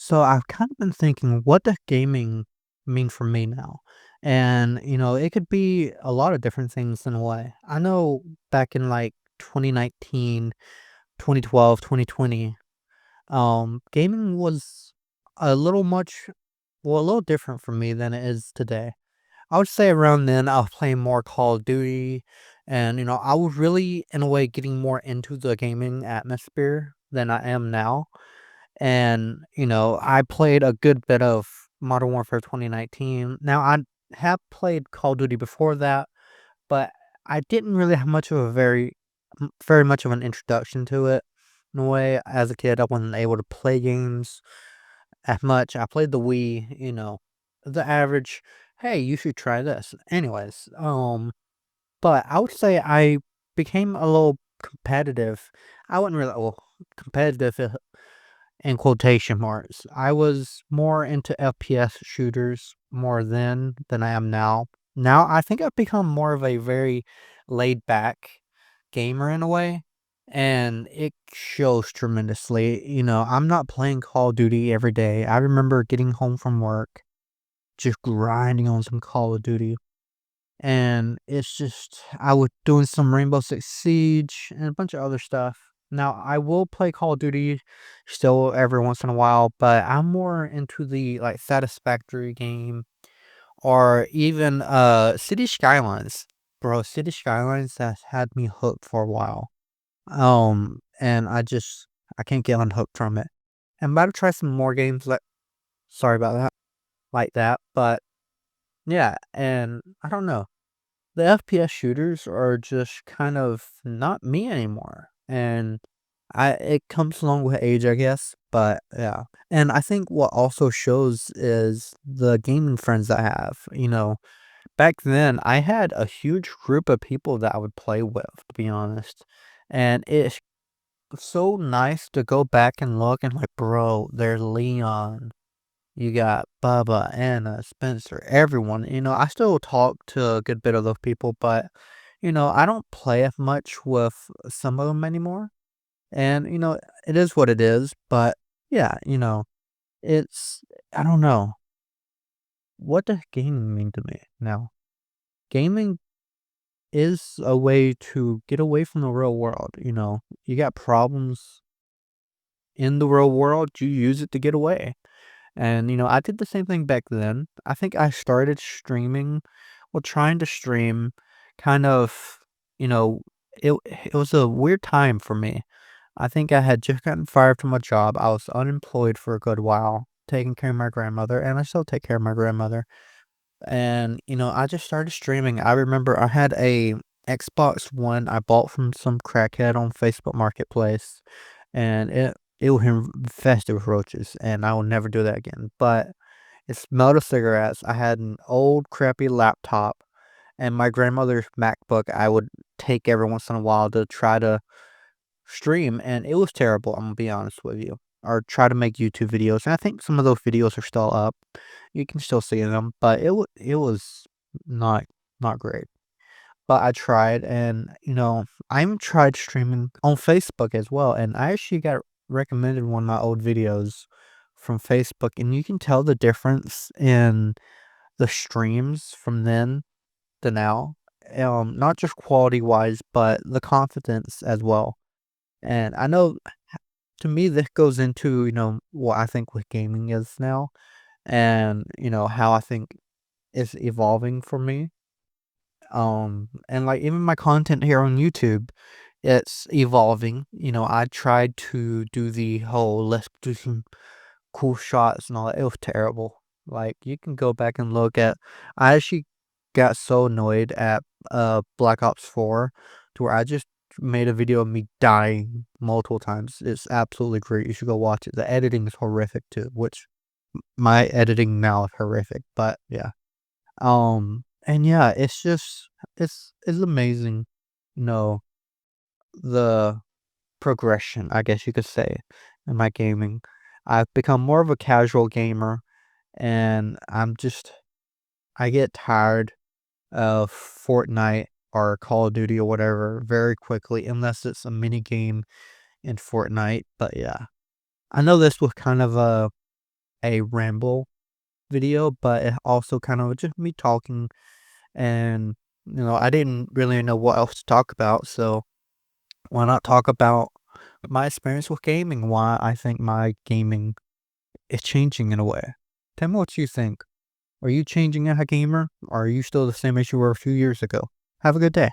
So I've kind of been thinking, what does gaming mean for me now? And, it could be a lot of different things in a way. I know back in like 2019, 2012, 2020, gaming was a little much, well, a little different for me than it is today. I would say around then I was playing more Call of Duty and, I was really, in a way, getting more into the gaming atmosphere than I am now. And, I played a good bit of Modern Warfare 2019. Now, I have played Call of Duty before that, but I didn't really have much of a very much of an introduction to it. In a way, as a kid, I wasn't able to play games as much. I played the Wii, the average, hey, you should try this. Anyways, but I would say I became a little competitive. I wouldn't really, well, competitive in quotation marks. I was more into FPS shooters more then than I am now. Now I think I've become more of a very laid back gamer in a way, and it shows tremendously. I'm not playing Call of Duty every day. I remember getting home from work, just grinding on some Call of Duty. And it's just I was doing some Rainbow Six Siege and a bunch of other stuff. Now, I will play Call of Duty still every once in a while, but I'm more into the, like, Satisfactory game or even, City Skylines. Bro, City Skylines has had me hooked for a while. And I can't get unhooked from it. I'm about to try some more games sorry about that, like that, but yeah, and I don't know. The FPS shooters are just kind of not me anymore, and I it comes along with age, I guess, but yeah. And I think what also shows is the gaming friends I have. Back then I had a huge group of people that I would play with, to be honest. And it's so nice to go back and look and like, bro, there's Leon. You got Bubba, Anna, Spencer, everyone. I still talk to a good bit of those people, but, I don't play as much with some of them anymore. And, it is what it is. But yeah, it's, I don't know. What does gaming mean to me now? Gaming is a way to get away from the real world. You got problems in the real world, you use it to get away. And, I did the same thing back then. I think I started streaming, well, trying to stream kind of, you know, it was a weird time for me. I think I had just gotten fired from a job. I was unemployed for a good while, taking care of my grandmother, and I still take care of my grandmother. And, I just started streaming. I remember I had a Xbox One I bought from some crackhead on Facebook Marketplace, and it was infested with roaches, and I will never do that again. But it smelled of cigarettes. I had an old crappy laptop, and my grandmother's MacBook I would take every once in a while to try to stream, and it was terrible, I'm gonna be honest with you. Or try to make YouTube videos, and I think some of those videos are still up. You can still see them, but it was not not great. But I tried, and, I even tried streaming on Facebook as well, and I actually got recommended one of my old videos from Facebook, and you can tell the difference in the streams from then to now, not just quality-wise, but the confidence as well. And I know to me, this goes into, what I think with gaming is now and, how I think it's evolving for me. And like even my content here on YouTube, it's evolving. I tried to do the whole let's do some cool shots and all that. It was terrible. Like you can go back and look at I actually got so annoyed at Black Ops 4 to where I just made a video of me dying multiple times. It's absolutely great. You should go watch it. The editing is horrific too, which my editing now is horrific, but yeah. And yeah, it's just it's amazing, you know, the progression, I guess you could say, in my gaming. I've become more of a casual gamer and I get tired of Fortnite or Call of Duty or whatever very quickly unless it's a mini game in Fortnite. But yeah. I know this was kind of a ramble video, but it also kind of just me talking and, I didn't really know what else to talk about, so why not talk about my experience with gaming, why I think my gaming is changing in a way. Tell me what you think. Are you changing as a gamer? Or are you still the same as you were a few years ago? Have a good day.